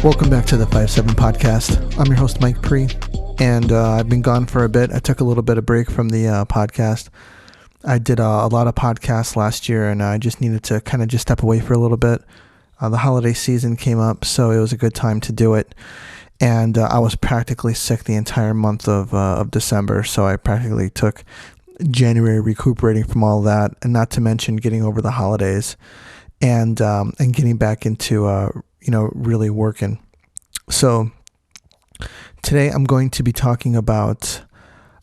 Welcome back to the 5-7 podcast. I'm your host, Mike Pre, and I've been gone for a bit. I took a little bit of break from the podcast. I did a lot of podcasts last year, and I just needed to kind of just step away for a little bit. The holiday season came up, so it was a good time to do it. And I was practically sick the entire month of December, so I practically took January recuperating from all that, and not to mention getting over the holidays and getting back into really working. So today I'm going to be talking about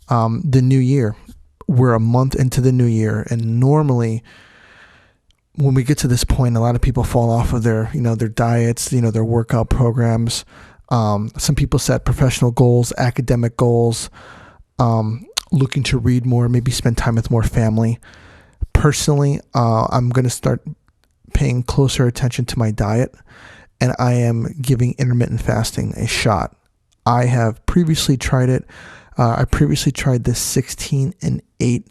the new year. We're a month into the new year, and normally when we get to this point, a lot of people fall off of their diets, their workout programs. Some people set professional goals, academic goals, looking to read more, maybe spend time with more family. Personally, I'm going to start paying closer attention to my diet, and I am giving intermittent fasting a shot. I have previously tried it. I previously tried this 16 and 8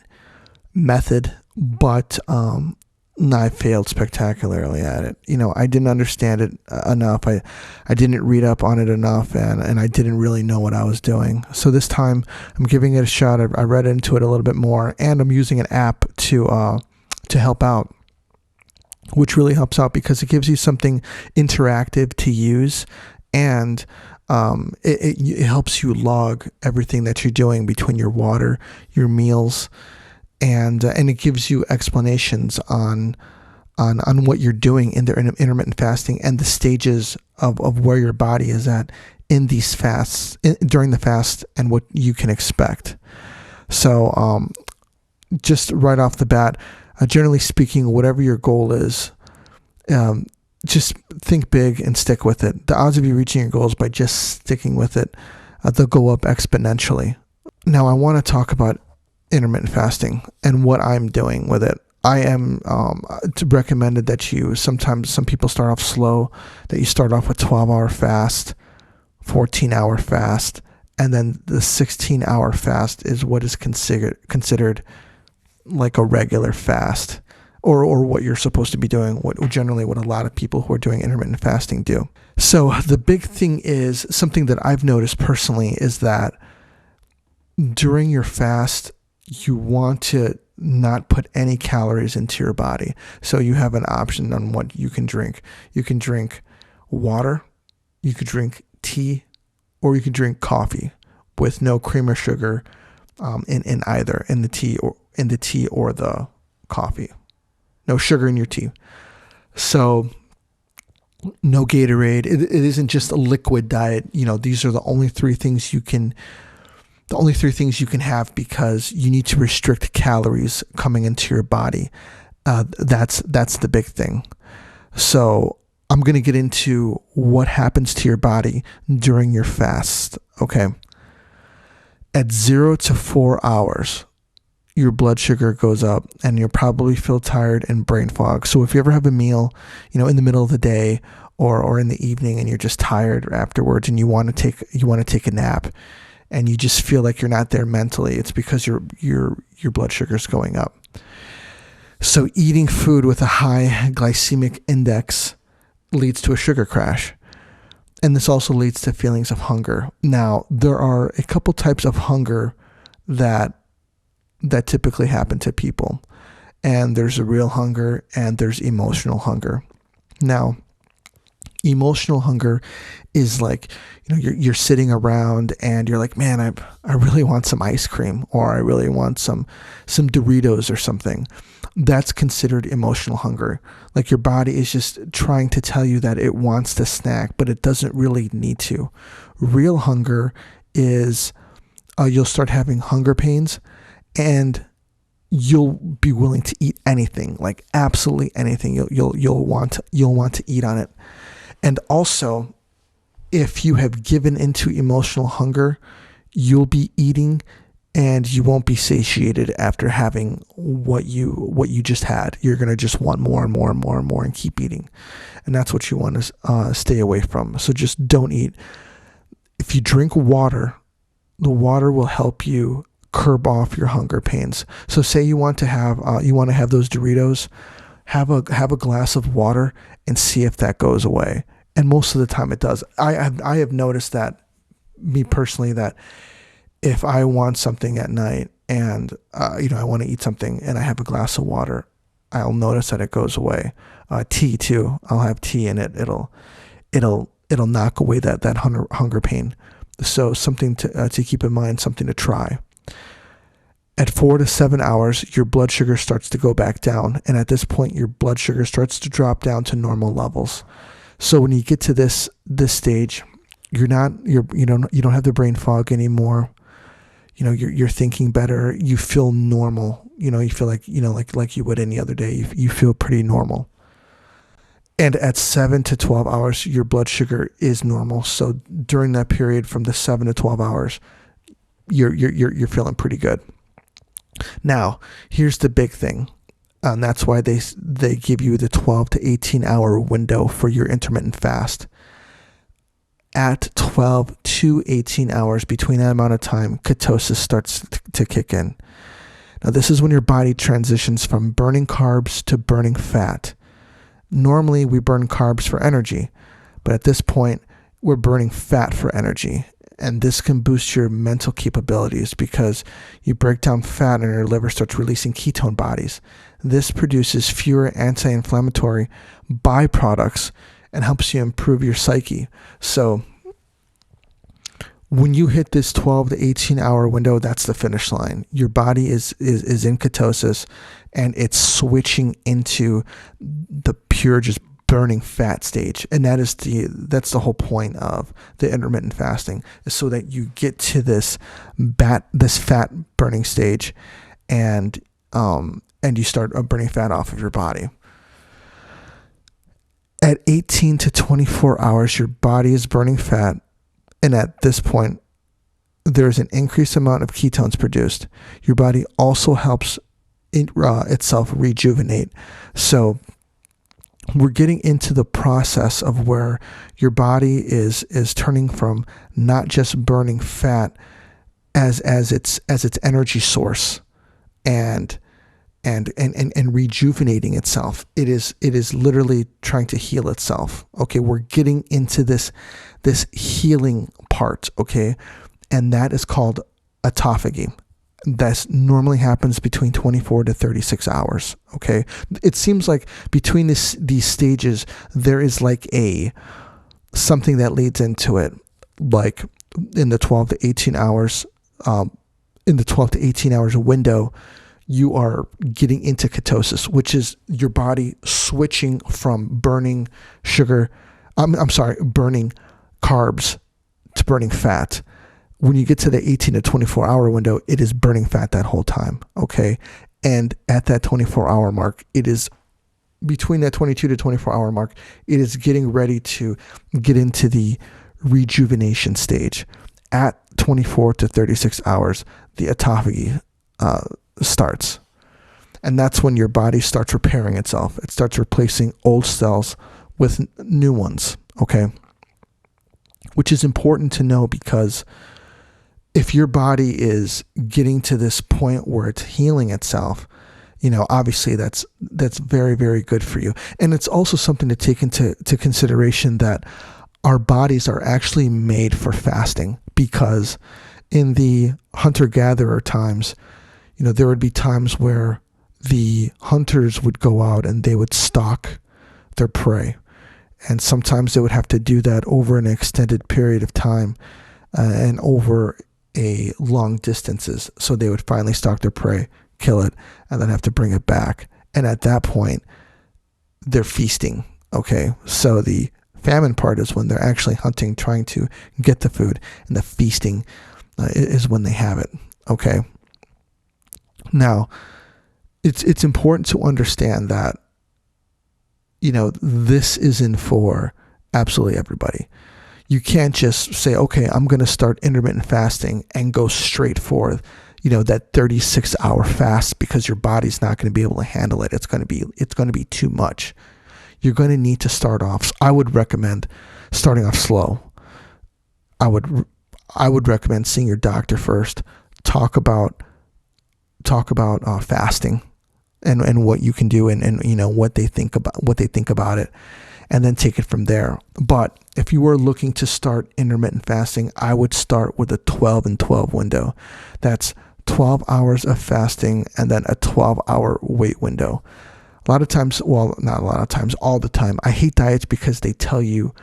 method, but I failed spectacularly at it. I didn't understand it enough. I didn't read up on it enough, and I didn't really know what I was doing. So this time I'm giving it a shot. I read into it a little bit more, and I'm using an app to help out, which really helps out because it gives you something interactive to use, and it helps you log everything that you're doing between your water, your meals, and it gives you explanations on what you're doing in the intermittent fasting and the stages of where your body is at in these fasts, during the fast, and what you can expect. So just right off the bat, generally speaking, whatever your goal is, just think big and stick with it. The odds of you reaching your goals by just sticking with it, they'll go up exponentially. Now, I want to talk about intermittent fasting and what I'm doing with it. I am recommended that some people start off slow, that you start off with 12-hour fast, 14-hour fast, and then the 16-hour fast is what is considered like a regular fast, or what you're supposed to be doing, what a lot of people who are doing intermittent fasting do. So the big thing is, something that I've noticed personally, is that during your fast, you want to not put any calories into your body. So you have an option on what you can drink. You can drink water, you could drink tea, or you could drink coffee with no cream or sugar in either, in the tea or the coffee. No sugar in your tea. So no Gatorade. It isn't just a liquid diet. These are the only three things you can have, because you need to restrict calories coming into your body. That's the big thing. So I'm going to get into what happens to your body during your fast. Okay. At 0 to 4 hours, your blood sugar goes up, and you'll probably feel tired and brain fog. So if you ever have a meal, in the middle of the day or in the evening, and you're just tired afterwards, and you want to take a nap, and you just feel like you're not there mentally, it's because your blood sugar is going up. So eating food with a high glycemic index leads to a sugar crash. And this also leads to feelings of hunger. Now, there are a couple types of hunger that typically happen to people. And there's a real hunger, and there's emotional hunger. Now, emotional hunger is like, you're sitting around and you're like, man, I really want some ice cream, or I really want some Doritos or something. That's considered emotional hunger. Like, your body is just trying to tell you that it wants to snack, but it doesn't really need to. Real hunger is you'll start having hunger pains, and you'll be willing to eat anything, like absolutely anything. You'll want to eat on it. And also, if you have given into emotional hunger, you'll be eating, and you won't be satiated after having what you just had. You're going to just want more and more and more and more, and keep eating. And that's what you want to stay away from. So just don't eat. If you drink water, the water will help you curb off your hunger pains. So say you want to have those Doritos, have a glass of water and see if that goes away. And most of the time it does. I have noticed that, me personally, that if I want something at night and, I want to eat something and I have a glass of water, I'll notice that it goes away. Tea too. I'll have tea and it'll knock away that hunger pain. So something to keep in mind, something to try. At 4 to 7 hours, your blood sugar starts to go back down. And at this point, your blood sugar starts to drop down to normal levels. So when you get to this stage, you don't have the brain fog anymore. You're thinking better. You feel normal. You feel like you would any other day. You feel pretty normal. And at 7 to 12 hours, your blood sugar is normal. So during that period, from the 7 to 12 hours, you're feeling pretty good. Now, here's the big thing. And that's why they give you the 12 to 18 hour window for your intermittent fast. At 12 to 18 hours, between that amount of time, ketosis starts to kick in. Now, this is when your body transitions from burning carbs to burning fat. Normally, we burn carbs for energy, but at this point, we're burning fat for energy. And this can boost your mental capabilities because you break down fat and your liver starts releasing ketone bodies. This produces fewer anti-inflammatory byproducts and helps you improve your psyche. So when you hit this 12 to 18 hour window, that's the finish line. Your body is in ketosis and it's switching into the pure just burning fat stage. And that's the whole point of the intermittent fasting, is so that you get to this fat burning stage and you start burning fat off of your body. At 18 to 24 hours, your body is burning fat. And at this point, there's an increased amount of ketones produced. Your body also helps itself rejuvenate. So we're getting into the process of where your body is turning from not just burning fat as its energy source and rejuvenating itself. It is literally trying to heal itself. Okay, we're getting into this healing part, okay? And that is called autophagy. That normally happens between 24 to 36 hours, okay? It seems like between these stages, there is like something that leads into it, like in the 12 to 18 hours, window, you are getting into ketosis, which is your body switching from burning burning carbs to burning fat. When you get to the 18 to 24 hour window, it is burning fat that whole time, okay? And at that 24 hour mark, it is between that 22 to 24 hour mark, it is getting ready to get into the rejuvenation stage. At 24 to 36 hours, the autophagy starts. And that's when your body starts repairing itself. It starts replacing old cells with new ones, okay? Which is important to know, because if your body is getting to this point where it's healing itself, obviously that's very, very good for you. And it's also something to take into consideration that our bodies are actually made for fasting, because in the hunter-gatherer times, there would be times where the hunters would go out and they would stalk their prey. And sometimes they would have to do that over an extended period of time and over a long distances. So they would finally stalk their prey, kill it, and then have to bring it back. And at that point, they're feasting. Okay. So the famine part is when they're actually hunting, trying to get the food, and the feasting is when they have it. Okay. Now, it's important to understand that, this isn't for absolutely everybody. You can't just say, okay, I'm going to start intermittent fasting and go straight for, that 36-hour fast, because your body's not going to be able to handle it. It's going to be too much. You're going to need to start off. I would recommend starting off slow. I would recommend seeing your doctor first. Talk about fasting and what you can do and what they think about it. and then take it from there. But if you were looking to start intermittent fasting, I would start with a 12 and 12 window. That's 12 hours of fasting and then a 12-hour wait window. A lot of times, well, not a lot of times, all the time, I hate diets because they tell you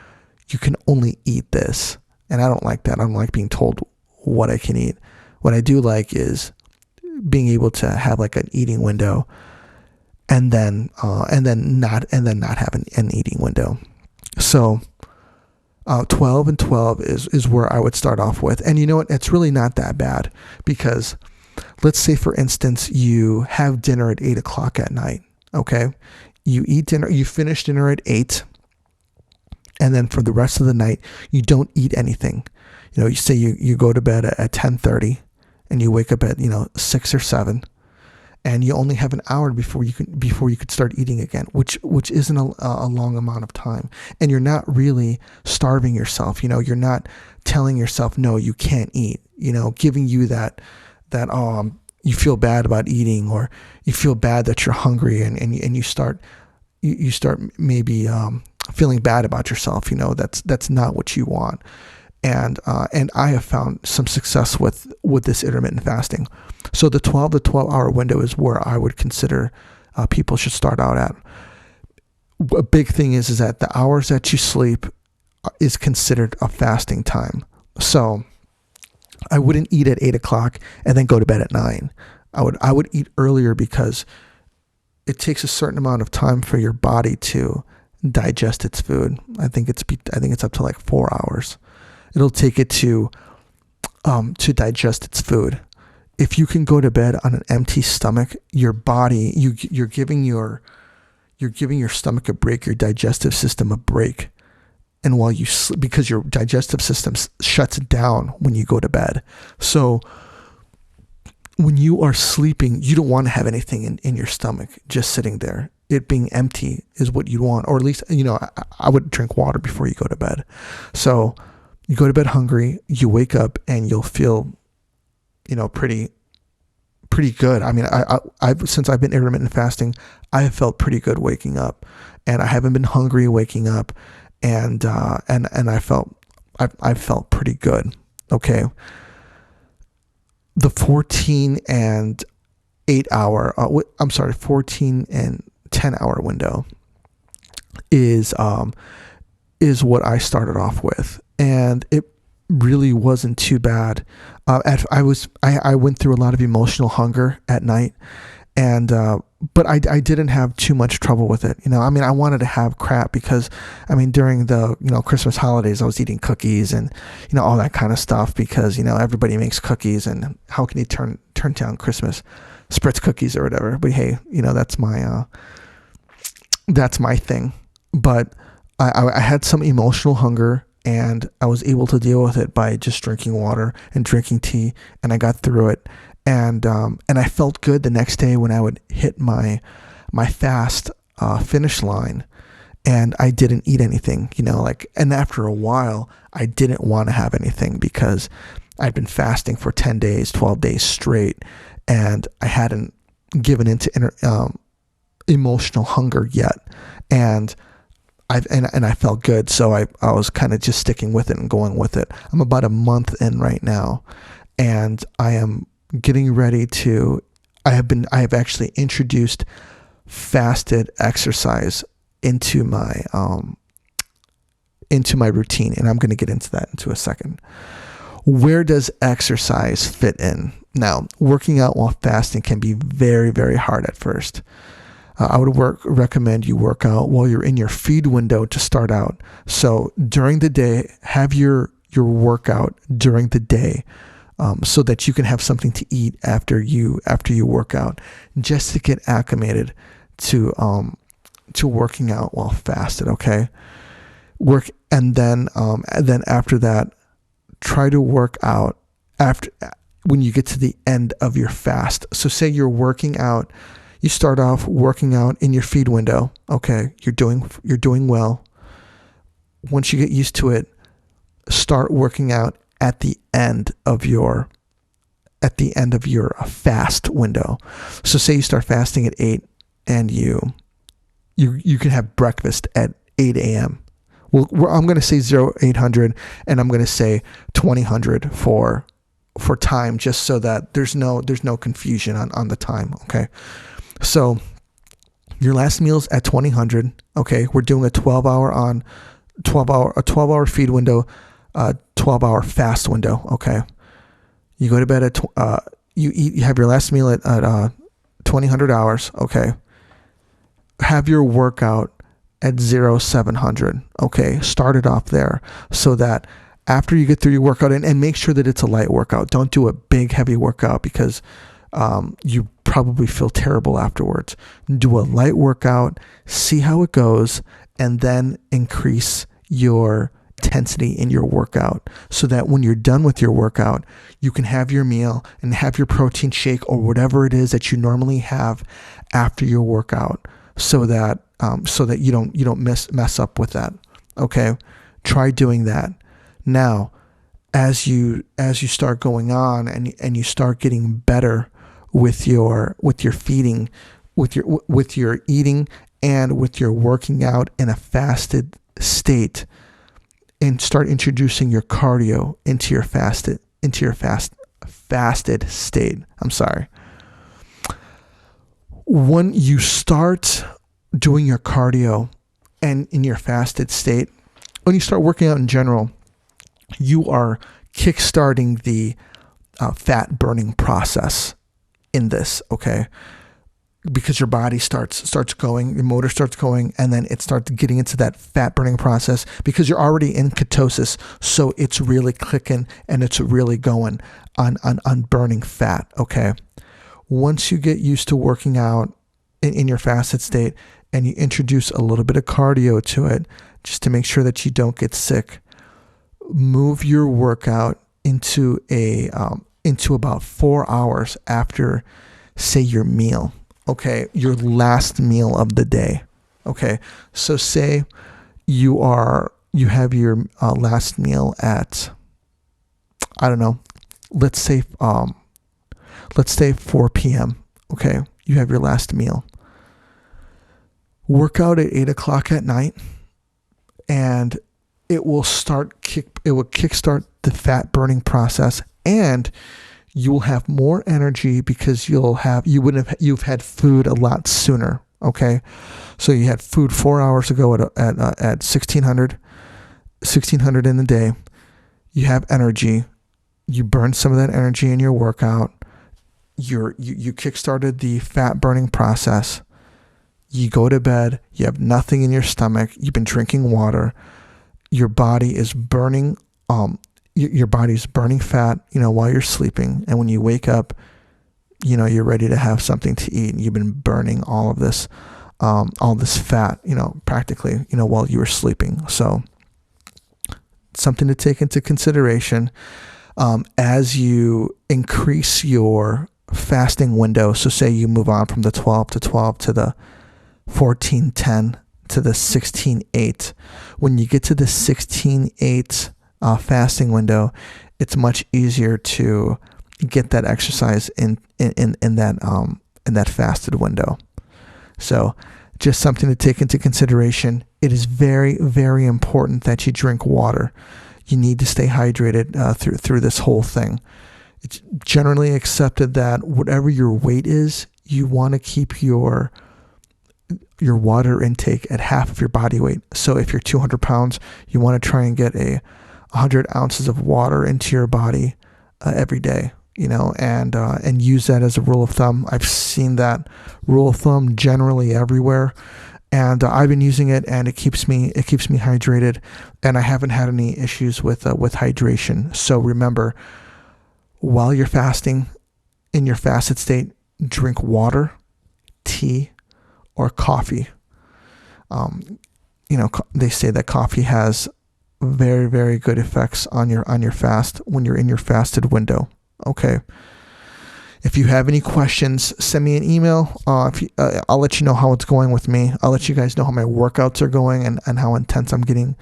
you can only eat this. And I don't like that. I don't like being told what I can eat. What I do like is being able to have like an eating window and then not have an eating window. So 12 and 12 is where I would start off with. And you know what? It's really not that bad, because let's say, for instance, you have dinner at 8 o'clock at night. Okay. You eat dinner, you finish dinner at 8. And then for the rest of the night, you don't eat anything. You know, you say you go to bed at 10:30 and you wake up at, 6 or 7. And you only have an hour before you could start eating again, which isn't a long amount of time. And you're not really starving yourself. You're not telling yourself, no, you can't eat, giving you that you feel bad about eating, or you feel bad that you're hungry, and you start maybe feeling bad about yourself. That's not what you want. And I have found some success with this intermittent fasting. So the 12 to 12 hour window is where I would consider people should start out at. A big thing is that the hours that you sleep is considered a fasting time. So I wouldn't eat at 8 o'clock and then go to bed at 9. I would eat earlier, because it takes a certain amount of time for your body to digest its food. I think it's up to like 4 hours. It'll take it to digest its food. If you can go to bed on an empty stomach, your body, you're giving your stomach a break, your digestive system a break. And while you sleep, because your digestive system shuts down when you go to bed. So when you are sleeping, you don't want to have anything in your stomach just sitting there. It being empty is what you want, or at least, I would drink water before you go to bed. So you go to bed hungry, you wake up and you'll feel, pretty good. I mean, I've since I've been intermittent fasting, I have felt pretty good waking up, and I haven't been hungry waking up, and I felt pretty good. Okay. The 14 and 14 and 10 hour window is what I started off with, and it really wasn't too bad. I went through a lot of emotional hunger at night, and but I didn't have too much trouble with it. I wanted to have crap, because during the Christmas holidays I was eating cookies and all that kind of stuff, because everybody makes cookies, and how can you turn down Christmas spritz cookies or whatever? But hey, that's my thing. But I had some emotional hunger, and I was able to deal with it by just drinking water and drinking tea, and I got through it. And I felt good the next day when I would hit my fast finish line, and I didn't eat anything, and after a while I didn't want to have anything, because I'd been fasting for 10 days, 12 days straight, and I hadn't given into emotional hunger yet. And I felt good, so I was kind of just sticking with it and going with it. I'm about a month in right now, and I am getting ready to. I have actually introduced fasted exercise into my routine, and I'm going to get into that into a second. Where does exercise fit in? Now, working out while fasting can be very, very hard at first. I would recommend you work out while you're in your feed window to start out. So during the day, have your workout during the day, so that you can have something to eat after you work out, just to get acclimated to working out while fasted. Okay, and then after that, try to work out when you get to the end of your fast. So say you're working out. You start off working out in your feed window. Okay, you're doing well. Once you get used to it, start working out at the end of your fast window. So say you start fasting at 8, and you can have breakfast at 8 a.m. Well, I'm going to say 0800 and I'm going to say 2000 for time, just so that there's no confusion on the time. Okay. So your last meal's at 2000. Okay. We're doing a 12 hour feed window, 12-hour fast window. Okay. You go to bed at, you have your last meal at 2000 hours. Okay. Have your workout at 0700. Okay. Start it off there so that after you get through your workout, and make sure that it's a light workout. Don't do a big, heavy workout because you probably feel terrible afterwards. Do a light workout, see how it goes, and then increase your intensity in your workout so that when you're done with your workout, you can have your meal and have your protein shake or whatever it is that you normally have after your workout, so that you don't mess up with that. Okay, try doing that. Now, as you start going on and you start getting better with your feeding, with your eating, and with your working out in a fasted state, and start introducing your cardio into your fasted state. I'm sorry. When you start doing your cardio and in your fasted state, when you start working out in general, you are kickstarting the fat burning process in this, okay? Because your body starts going, your motor starts going, and then it starts getting into that fat burning process because you're already in ketosis, so it's really clicking and it's really going on burning fat, okay? Once you get used to working out in your fasted state and you introduce a little bit of cardio to it, just to make sure that you don't get sick, move your workout into about 4 hours after, say, your meal. Okay, your last meal of the day. Okay, so say you have your last meal at, I don't know, let's say 4 p.m. Okay, you have your last meal. Work out at 8 o'clock at night, and it will kickstart the fat burning process, and you will have more energy because you've had food a lot sooner. Okay, so you had food 4 hours ago at 1600 in the day. You have energy. You burn some of that energy in your workout. You kickstarted the fat burning process. You go to bed. You have nothing in your stomach. You've been drinking water. Your body is burning. Your body's burning fat, while you're sleeping. And when you wake up, you're ready to have something to eat. And you've been burning all this fat, practically, while you were sleeping. So something to take into consideration as you increase your fasting window. So say you move on from the 12 to 12 to the 14-10 to the 16-8. When you get to the 16-8 fasting window, it's much easier to get that exercise in that fasted window. So just something to take into consideration. It is very, very important that you drink water. You need to stay hydrated through this whole thing. It's generally accepted that whatever your weight is, you want to keep your water intake at half of your body weight. So if you're 200 pounds, you want to try and get 100 ounces of water into your body every day, and use that as a rule of thumb. I've seen that rule of thumb generally everywhere, and I've been using it, and it keeps me hydrated, and I haven't had any issues with hydration. So remember, while you're fasting, in your fasted state, drink water, tea, or coffee. They say that coffee has very, very good effects on your fast when you're in your fasted window. Okay. If you have any questions, send me an email. I'll let you know how it's going with me. I'll let you guys know how my workouts are going and how intense I'm getting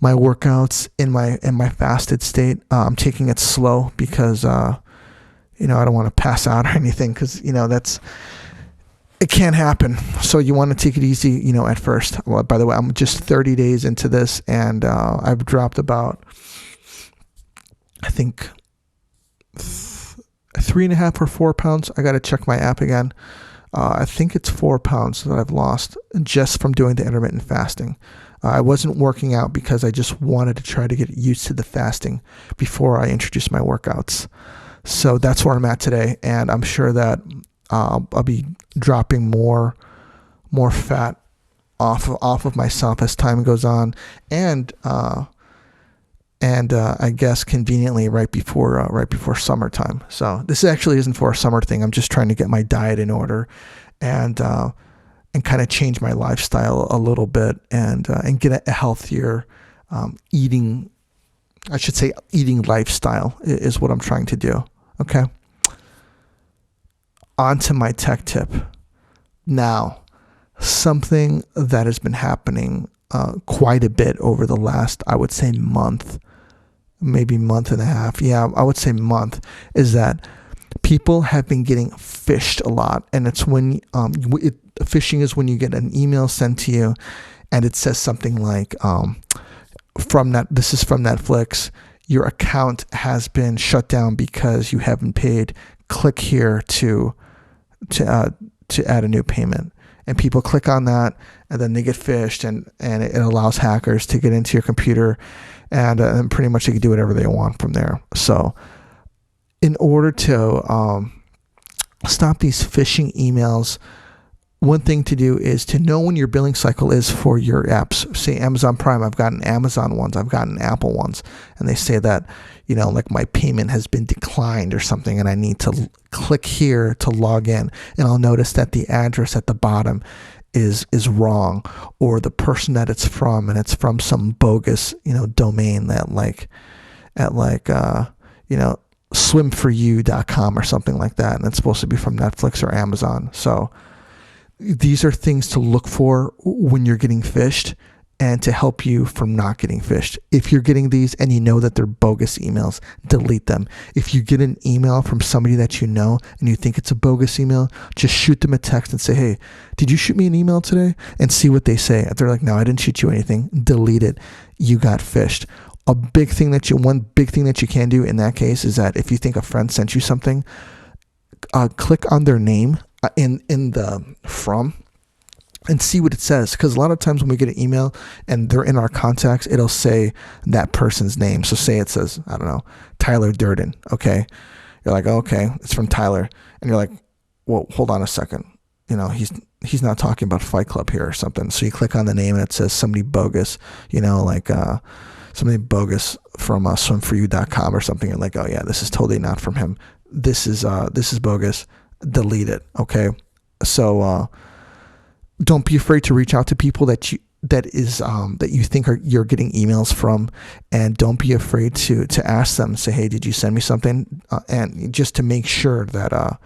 my workouts in my fasted state. I'm taking it slow because I don't want to pass out or anything, because it can't happen. So you want to take it easy, at first. Well, by the way, I'm just 30 days into this, and I've dropped about, I think, 3.5 or 4 pounds. I got to check my app again. I think it's 4 pounds that I've lost just from doing the intermittent fasting. I wasn't working out because I just wanted to try to get used to the fasting before I introduced my workouts. So that's where I'm at today, and I'm sure that I'll be dropping more fat off of myself as time goes on, and I guess conveniently right before summertime. So this actually isn't for a summer thing. I'm just trying to get my diet in order, and kind of change my lifestyle a little bit, and get a healthier eating lifestyle is what I'm trying to do. Okay. On to my tech tip. Now, something that has been happening quite a bit over the last, I would say, month, maybe month and a half. Yeah, I would say month, is that people have been getting phished a lot. And it's when phishing is when you get an email sent to you and it says something like, this is from Netflix, your account has been shut down because you haven't paid. Click here to add a new payment. And people click on that, and then they get phished, and it allows hackers to get into your computer, and pretty much they can do whatever they want from there. So in order to stop these phishing emails, one thing to do is to know when your billing cycle is for your apps. Say Amazon Prime, I've gotten Amazon ones, I've gotten Apple ones, and they say that, like my payment has been declined or something, and I need to click here to log in, and I'll notice that the address at the bottom is wrong, or the person that it's from, and it's from some bogus, domain that swimforyou.com or something like that, and it's supposed to be from Netflix or Amazon. So these are things to look for when you're getting phished, and to help you from not getting phished. If you're getting these and you know that they're bogus emails, delete them. If you get an email from somebody that you know and you think it's a bogus email, just shoot them a text and say, hey, did you shoot me an email today? And see what they say. If they're like, no, I didn't shoot you anything, delete it. You got phished. One big thing that you can do in that case is that if you think a friend sent you something, click on their name in the from, and see what it says. Because a lot of times when we get an email and they're in our contacts, it'll say that person's name. So say it says, I don't know, Tyler Durden. Okay. You're like, oh, okay, it's from Tyler. And you're like, well, hold on a second. He's not talking about Fight Club here or something. So you click on the name and it says somebody bogus, somebody bogus from swimforyou.com or something. You're like, oh yeah, this is totally not from him. This is bogus. Delete it. Okay. So, don't be afraid to reach out to people that you think you're getting emails from, and don't be afraid to ask them. Say, hey, did you send me something? And just to make sure that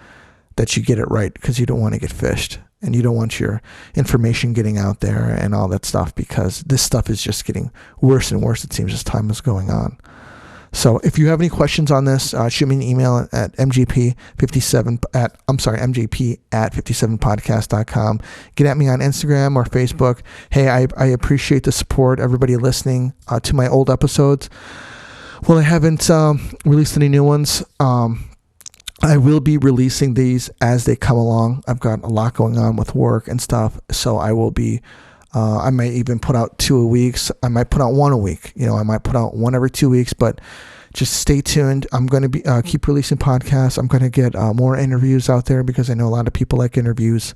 you get it right, because you don't want to get phished, and you don't want your information getting out there and all that stuff, because this stuff is just getting worse and worse, it seems, as time is going on. So if you have any questions on this, shoot me an email at mgp@57podcast.com. Get at me on Instagram or Facebook. Hey, I appreciate the support, everybody listening to my old episodes. Well, I haven't released any new ones. I will be releasing these as they come along. I've got a lot going on with work and stuff, so I will be I might even put out 2 a week. I might put out 1 a week. I might put out 1 every 2 weeks, but just stay tuned. I'm going to be keep releasing podcasts. I'm going to get more interviews out there, because I know a lot of people like interviews.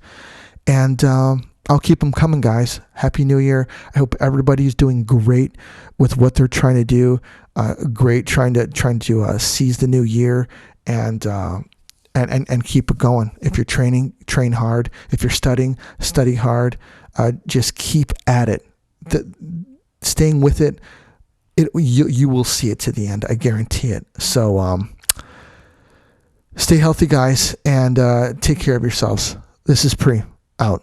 And I'll keep them coming, guys. Happy New Year. I hope everybody's doing great with what they're trying to do. Great trying to seize the new year and keep it going. If you're training, train hard. If you're studying, study hard. Just keep at it. Staying with it, you will see it to the end. I guarantee it. So stay healthy, guys, and take care of yourselves. This is Pri, out.